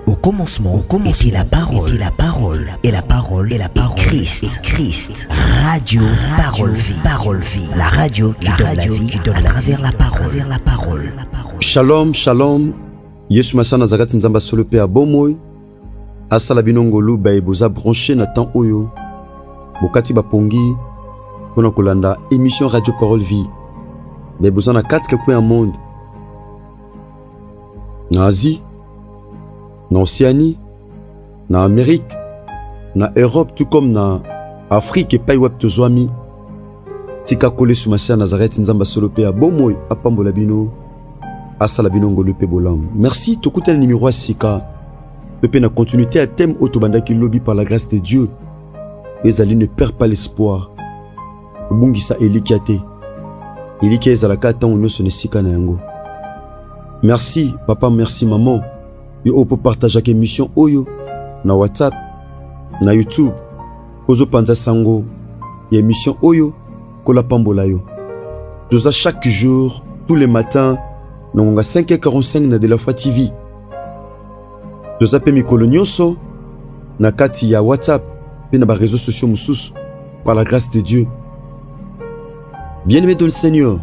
Au commencement était la parole, et la parole est Christ. Radio Parole Vie, la radio qui donne la vie à travers la parole. Shalom, shalom. Yesu masana zakati nzamba solo pe abomoy. Asala binongolu ba eboza branché na temps oyo. Bokati bapongi pona kolanda émission Radio Parole Vie. Ba eboza na 4 coins du monde. Na Asie, na Océanie, na Amérique, na Europe, tout comme na Afrique et pays web tozwami. Tika kole sumasa Nazareth nzamba solo pe abomoy apambola bino. Asala binongolu pe bolam. Merci tokuta le numéro sika. Pepe na continuité à thème autobanda qui lobby par la grâce de Dieu. Ezali ne perd pas l'espoir. Bungisa elikiate. Eliki ezalaka tan ono sone sika na yango. Merci papa, merci maman. Yo opo partager ak émission oyo na WhatsApp, na YouTube. Ozo panza sango y émission oyo kola pambola yo. Toza chaque jour, tous les matins, na 5h45 na de la foi TV. Toza pe mikolo nyonso na kati ya WhatsApp pe na ba réseaux sociaux mususu par la grâce de Dieu. Bien-aimé dans le Seigneur,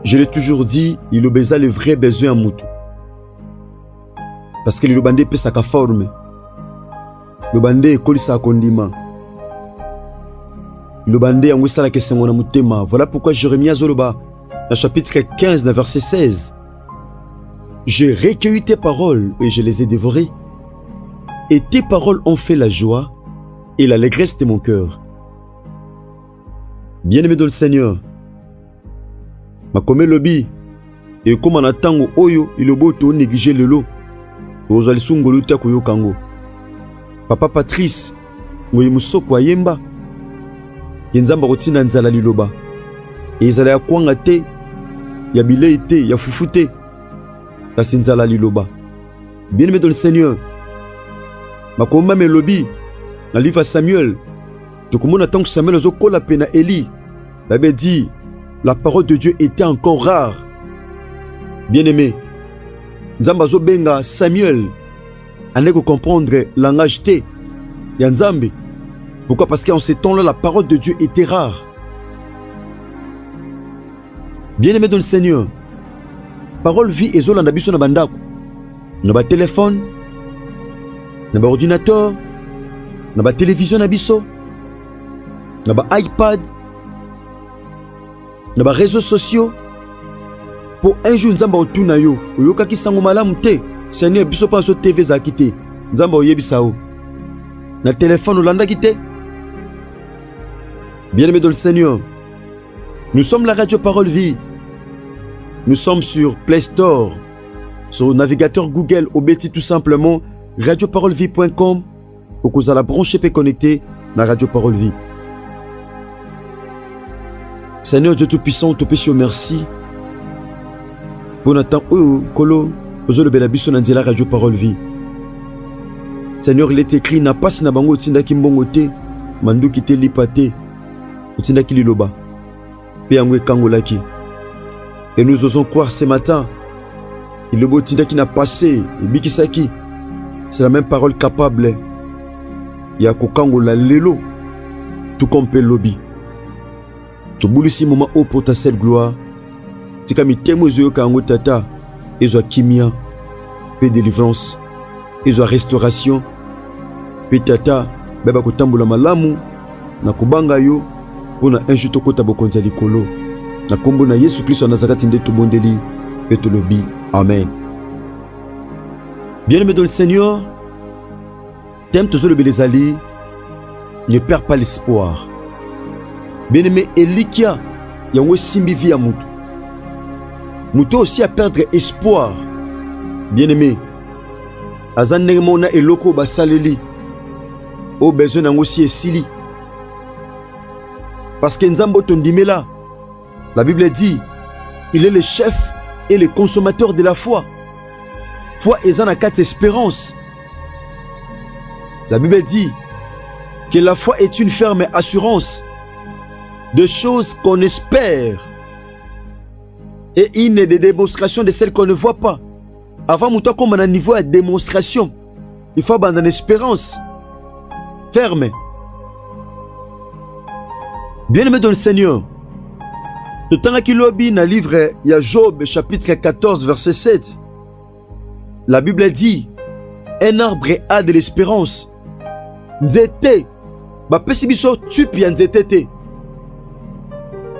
je l'ai toujours dit, il obéza le vrai besoin à Moutou. Parce que le bandé peut sa forme. Le bandé est collé sa condiment. Le bandé a ouïssa la question de Moutema. Voilà pourquoi Jérémie Azoloba, dans chapitre 15, dans verset 16. J'ai recueilli tes paroles et je les ai dévorées. Et tes paroles ont fait la joie et l'allégresse de mon cœur. Bien-aimé dans le Seigneur, Makome lobi et comme on attend oyo il obo to négliger le lot. Ozali sungolu ta koyo kango. Papa Patrice ngoyi musoko ayemba. Yenzamba kotina nzala liloba. Ezala ya kwanga te, ya bilei te, ya fufu te. Kasi nzala liloba. Bien-aimé dans le Seigneur, Makoma melobi na livre Samuel. Tokomona tant que Samuel ozokola pena Eli. La Bible dit la parole de Dieu était encore rare. Bien-aimé, Nzamba zo benga Samuel aneko comprendre langage T ya Nzambe. Pourquoi? Parce qu'en ces temps-là, la parole de Dieu était rare. Bien-aimé dans le Seigneur, parole vie et zola na biso na bandako. Na ba téléphone, na ba ordinateur, na ba télévision na biso, na ba iPad, na ba réseaux sociaux. Pour un jour nzamba otuna yo oyoka kisango malamu te Seigneur biso pa so TV za kité nzamba oyebisa o na téléphone olanda kité. Bien-aimé dans le Seigneur, nous sommes la radio Parole Vie. Nous sommes sur Play Store, sur le navigateur Google, au bêti tout simplement radioparolevie.com pour que vous allez brancher et connecter la radio Parole Vie. Seigneur Dieu Tout-Puissant, Tout-Puissant, merci. Pour Nathan Kolo, aujourd'hui le Bélabiso Nandila Radio Parole Vie. Seigneur, il est écrit n'a pas si na bango tinda kimbongote, mandu kite lipate, tinda kililoba, peangwe kangolaki. Et nous osons croire ce matin, il le beau tinda qui n'a passé, et bikisaki, c'est la même parole capable. Yako kangola lelo, tout comme pe lobby. Tu boulis si moment haut pour ta seule gloire. C'est comme il t'aime aux yeux quand tata, ils ont kimia, paix délivrance, ils ont restauration, paix tata, beba kotambula malamu, na kubanga yo, pour na injuto kota bokonza likolo, na kombo na Yesu Christ en Nazareth inde tout bondeli, et tout lobby. Amen. Bien-aimé dans le Seigneur, t'aimes toujours le belezali, ne perds pas l'espoir. Bien-aimé Elikia, yango simbi via mutu. Mutu aussi à perdre espoir. Bien-aimé, azanne mona eloko basaleli. O besoin nango si esili. Parce que Nzambo tondimela, la Bible dit, il est le chef et le consommateur de la foi. Foi est en quatre espérance. La Bible dit que la foi est une ferme assurance de choses qu'on espère et une des démonstrations de celles qu'on ne voit pas. Avant, nous avons un niveau de démonstration il faut abandonner l'espérance. Ferme. Bien-aimé dans le Seigneur, le temps qu'il lobby dans le livre, il y a Job, chapitre 14, verset 7. La Bible dit, un arbre a de l'espérance. Nzete, ba pesibiso tupi ya nzetete.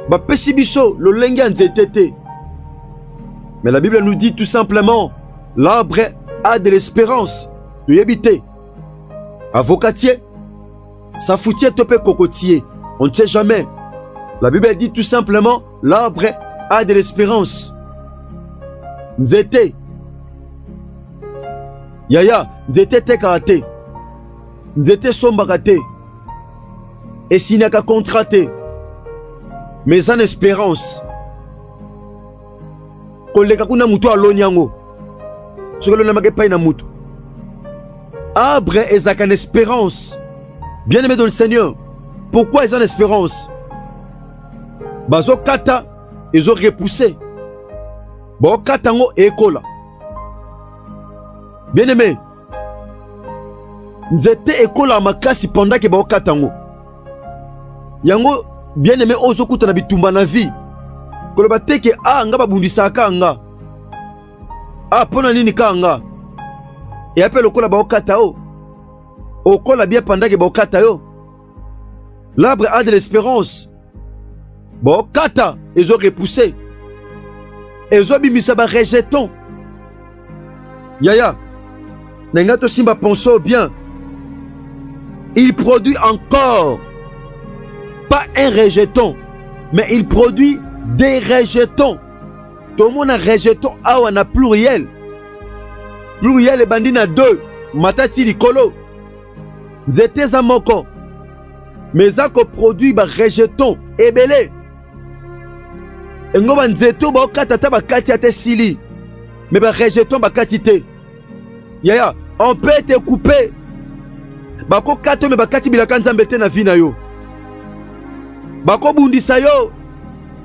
Ba pesibiso lo lenga nzetete. Mais la Bible nous dit tout simplement, l'arbre a de l'espérance. De yébité. Avocatier, safoutier topé cocotier. On ne sait jamais. La Bible dit tout simplement, l'arbre a de l'espérance. Nzete. Yaya, nzete te karate. Nzete sombakate. Et s'il n'y a qu'à contrater. Mais en espérance. Koleka kuna mutu alonyango. Sokolo na make pa na mutu. Arbre est en espérance. Bien-aimé dans le Seigneur. Pourquoi ils ont l'espérance? Bazo kata, ils ont repoussé. Bo katango ekola. Bien-aimé. Nzete ekola makasi pendant que bo katango. Yango bien-aimé ozo kuta na bitumba na vie. Koloba teke nga babundisa kanga. Pona nini kanga. Et après le kola ba okata o. Okola bien pendant que ba okata yo. L'arbre a de l'espérance. Bon, kata, ils ont repoussé. Ils ont bimisa ba rejeton. Yaya, nengato simba penso bien. Il produit encore, pas un rejeton, mais il produit des rejetons. Tout le monde a rejeton, on a pluriel. Pluriel et bandina 2. Matati likolo. Nzete za moko. Mais ça qu'on produit ba rejeton ebele. Ngo ba nzeto ba okata ba kati ate sili. Mais ba rejeton ba kati te. Yaya, on peut te couper. Ba ko kato me ba kati bilaka nzambe te na vie na yo. Ba ko bundisa yo.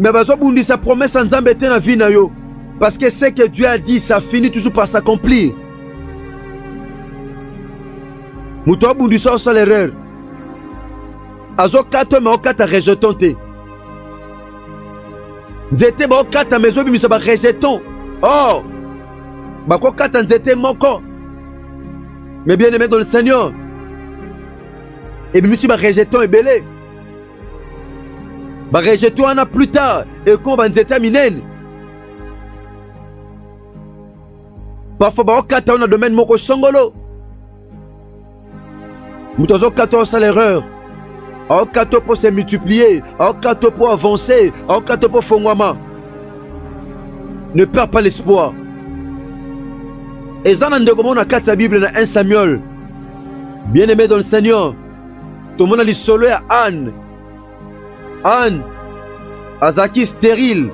Mais ba zo bundisa promesse nzambe te na vie na yo. Parce que ce que Dieu a dit, ça finit toujours par s'accomplir. Muto bundisa au l'erreur. Azo kato me okata rejeton te. Nzete ba okata mezo bimisa ba rejeton. Oh! Ba ko kata nzete moko. Mais bien aimé dans le Seigneur. Et bimisi ba rejeton ebele. Ba rejeton ana plus tard et kon ba nzete minene. Parfois ba okata na domaine moko songolo. Muto azo kata au l'erreur. En kato pour se multiplier, en kato pour avancer, en kato pour fongwama. Ne perds pas l'espoir. Et ça, on a 4 Bible dans 1 Samuel. Bien-aimé dans le Seigneur. Tout le monde a dit solo à Anne. Anne, Azaki stérile.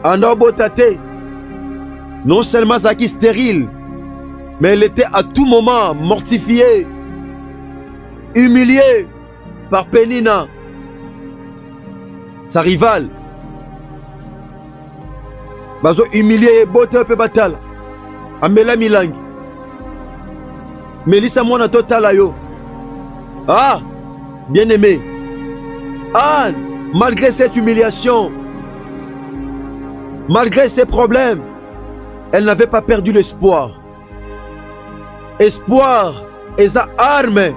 Anobotate. Non seulement Azaki stérile, mais elle était à tout moment mortifiée. Humilié par Pénina, sa rivale. Bazo humilié et beauté peu batal. Amela milang. Melissa mona total yo. Ah, bien aimé. Anne, malgré cette humiliation, malgré ses problèmes, elle n'avait pas perdu l'espoir. Espoir est sa arme.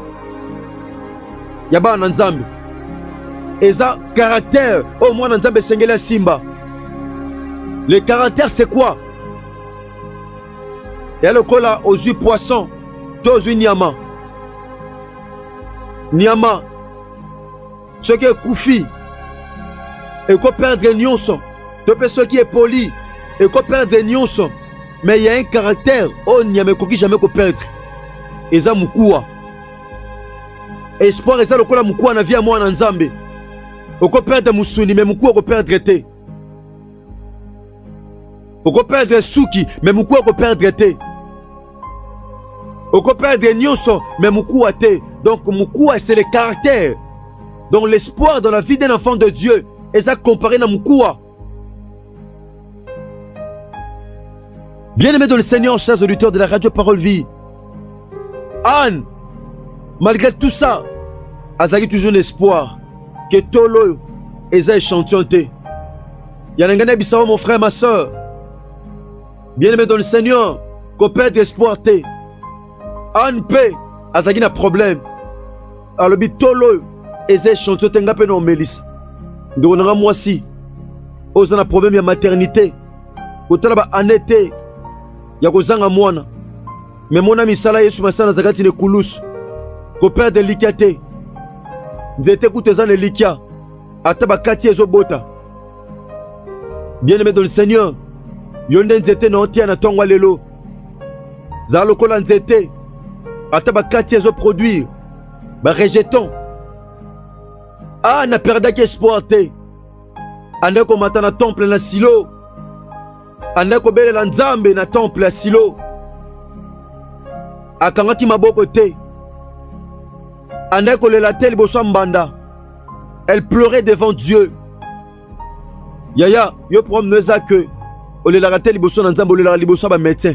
Yaba Nzambe. Et ça, caractère. Oh, moi, Nzambe Sengela Simba. Le caractère, c'est quoi? Il y a le cola aux yeux poissons. Aux yeux Niama. Niama. Ce qui est Koufi. Et qu'on perd des nyonson. Ce qui est poli. Et qu'on perd des nyonson. Mais il y a un caractère. Oh, Niame Koki jamais qu'on perdre. Et ça, Moukoua. Espoir est ça le kola mukua na vie à moi en Nzambe. Oko perdre musuni mais mukua oko perdre te. Oko perdre suki mais mukua oko perdre te. Oko perdre nyonso mais mukua te. Donc mukua c'est le caractère. Donc l'espoir dans la vie d'un enfant de Dieu est ça comparé à mukua. Bien-aimé dans le Seigneur, chers auditeurs de la radio Parole Vie. Anne, malgré tout ça, azaki toujours l'espoir que tolo eza échantillon te. Yanangane bisawo mon frère, ma soeur. Bien-aimé dans le Seigneur, qu'on perd espoir te. Anne pe azaki na problème. Alors bitolo eza échantillon te nga pe no melisa. Ndeko nanga mwasi oza na problème ya maternité. Kotala ba anete ya kozanga mwana. Mais mon ami Salah Yesu masana zakati ne kulusu. Ko père de likia te. Nzete kuteza ne likia. Ata bakati ezo bota. Bien-aimé dans le Seigneur. Yonde nzete na ontia na tongwa lelo. Za lokola nzete. Ata bakati ezo produire. Ba rejeton. Ah na perdaki espoir te. Ande ko mata na temple na silo. Ande ko bele la nzambe na temple na silo. Akangaki maboko te. Ande ko lela te liboso mbanda. Elle pleurait devant Dieu. Yaya, yo problème neza que olela te liboso na nzambe, olela liboso ba médecin.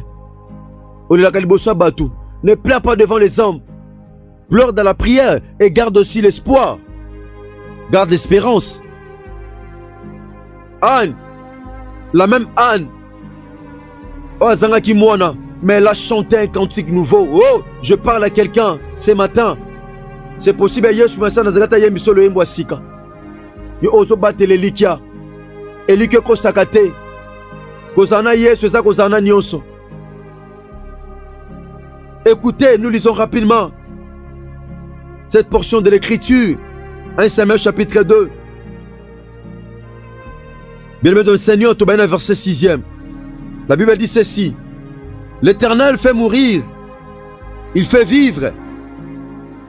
Olela liboso batu. Ne pleure pas devant les hommes. Pleure dans la prière et garde aussi l'espoir. Garde l'espérance. Anne, la même Anne. Oh, Zangaki Mwana, mais elle a chanté un cantique nouveau. Oh, je parle à quelqu'un ce matin. C'est possible, Yesu Masa Nazareta Yembiso le Mbwasika. Yo ozo batele likia. Elike ko sakate. Kozana Yesu za kozana nyonso. Écoutez, nous lisons rapidement cette portion de l'écriture. 1 Samuel chapitre 2. Bien-aimé dans le Seigneur, tout bien verset 6e. La Bible dit ceci. L'Éternel fait mourir. Il fait vivre.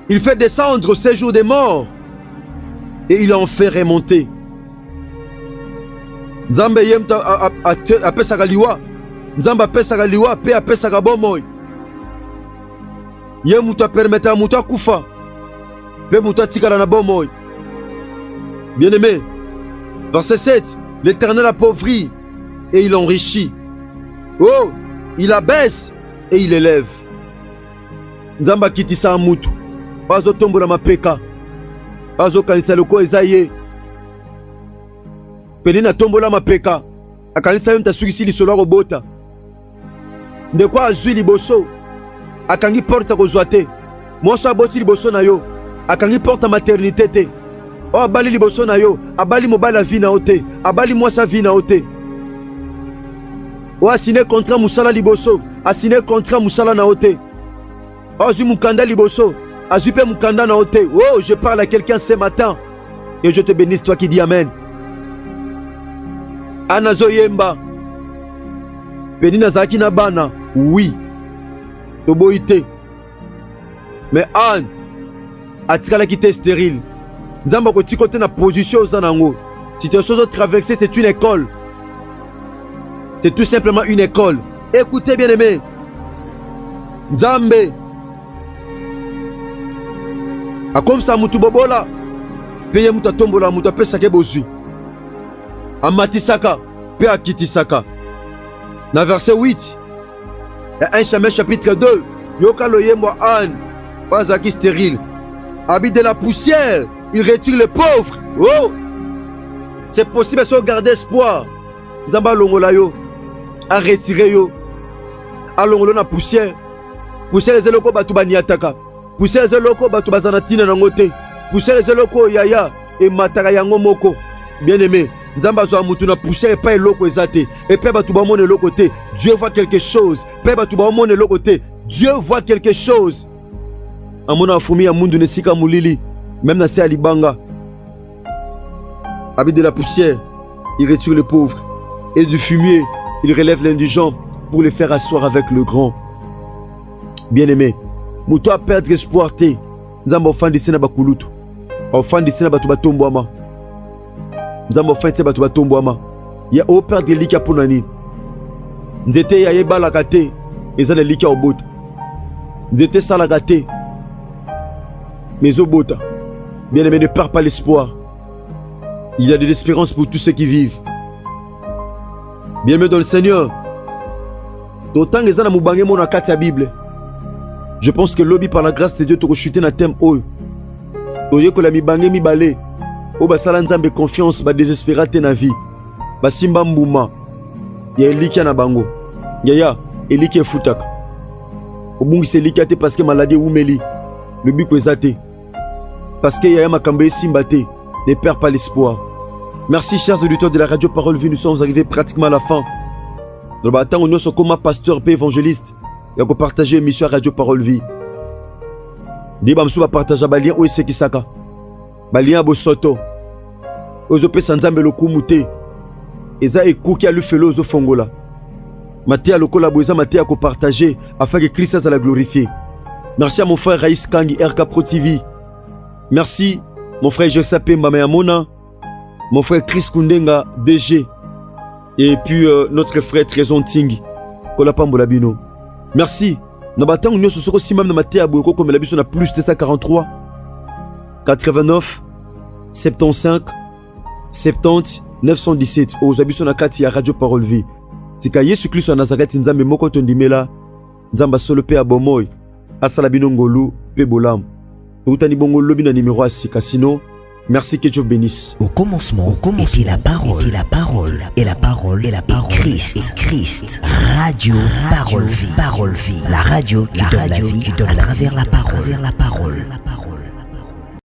Il fait descendre au séjour des morts. Et il en fait remonter. Nzambe yem apesaka liwa. Nzambe apesaka liwa pe apesaka bomoy. Ye mutu permettre mutu akufa. Pe mutu tikala na bomoy. Bien-aimé, verset 7. L'Éternel appauvrit et il enrichit. Oh, il abaisse et il élève. Nzamba kitisa mutu. Bazo tombola mapeka. Bazo kanisa loko ezaye. Pelina tombola mapeka. Akanisa yonta sugisi lisolo robota. Ndekwa azwi liboso. Akangi porta kozwa te. Mwoso aboti liboso na yo. Akangi porta maternité te. Oh, abali liboso na yo. Abali mobala vi na ote. Abali mwasa vi na ote. Oh, asine contrat musala liboso. Asine contrat musala na ote. Oh, azui mukanda liboso. Azui pe mukanda na ote. Oh, je parle à quelqu'un ce matin. Et je te bénisse, toi qui dis Amen. Anazo yemba. Penina zaki na bana. Oui. Toboite. Mais Anne. Atikala qui était stérile. Nzamba ko tikote na position zanango. Si tu as traversé, c'est une école. C'est tout simplement une école. Écoutez bien aimé. Nzambe. A comme ça mutu bobola. Peye muta tombola muta pesa ke bozui. Amatisaka pe akitisaka. Na verset 8. 1 Samuel chapitre 2. Yoka loyembo Anne. Bazaki stérile. Habite de la poussière. Il retire les pauvres. Oh! C'est possible de garder espoir. Nzamba longola yo. A retirer yo. A longolo na poussière. Poussière ezeloko batu baniataka. Poussière ezeloko batu bazanatina nangote. Poussière ezeloko yaya et mataka yango moko. Bien aimé. Nzamba zo amutu na poussière et pas eloko ezate. Et pe batu ba mone eloko te. Dieu voit quelque chose. Pe batu ba mone eloko te. Dieu voit quelque chose. Amona afumi ya mundu nesika mulili. Même dans ces alibanga. Habite de la poussière, il retire les pauvres. Et du fumier, il relève l'indigent pour les faire asseoir avec le grand. Bien-aimé, Mouto a perdre espoir te. Nzamba ofandi sena bakulutu. Ofandi sena batu batomboama. Nzamba ofandi sena batu batomboama. Ya o perdre lika ponani. Nzete ya yeba la kate. Ezana lika obota. Nzete salaka te. Mais obota. Bien-aimé, ne perds pas l'espoir. Il y a de l'espérance pour tous ceux qui vivent. Bien-aimé dans le Seigneur. D'autant que ça n'a pas la Bible. Je pense que lobby par la grâce de Dieu te chuter na thème oyo. Oye ko la mibange mibale. O basala nzambe confiance ba désespérate na vie. Ba simba mbuma. Ya eliki na bango. Yaya eliki efutaka. Obungi seliki ate parce que maladie oumeli. Le but ezate. Parce que yaya makambe simba te. Ne perds pas l'espoir. Merci chers auditeurs de la radio Parole Vie, nous sommes arrivés pratiquement à la fin. Dans le temps où nous sommes comme pasteur et évangéliste. Et on peut partager l'émission Radio Parole Vie. Ni bamsou va partager balien ou esekisaka. Balien bosoto. Ozope sanzambe lokumute. Eza ekuki a lufelo ozo fongola. Matéa lokola boza matéa ko partager afin que Christ soit la glorifier. Merci à mon frère Raïs Kangi RK Pro TV. Merci mon frère Jessa Pemba Mayamona. Mon frère Chris Kundenga DG. Et puis notre frère Trésor Ting. Kolapambo Labino. Merci. Nabatang nous sommes aussi même dans ma terre comme la biso na plus de 143 89 75 70 917 aux abiso na kati ya Radio Parole Vie. Tika Yesu Kristo Nazareth nzambe moko tondimela nzamba solo pe abomoy asala bino ngolu pe bolam. Utani bongo lobi na numéro à Sikasino. Merci que Dieu bénisse. Au commencement, était la parole, et la parole, et la parole, et la parole, Christ, Christ. Radio, Parole Vie, Parole Vie. La radio qui donne la vie, à travers la parole, la parole.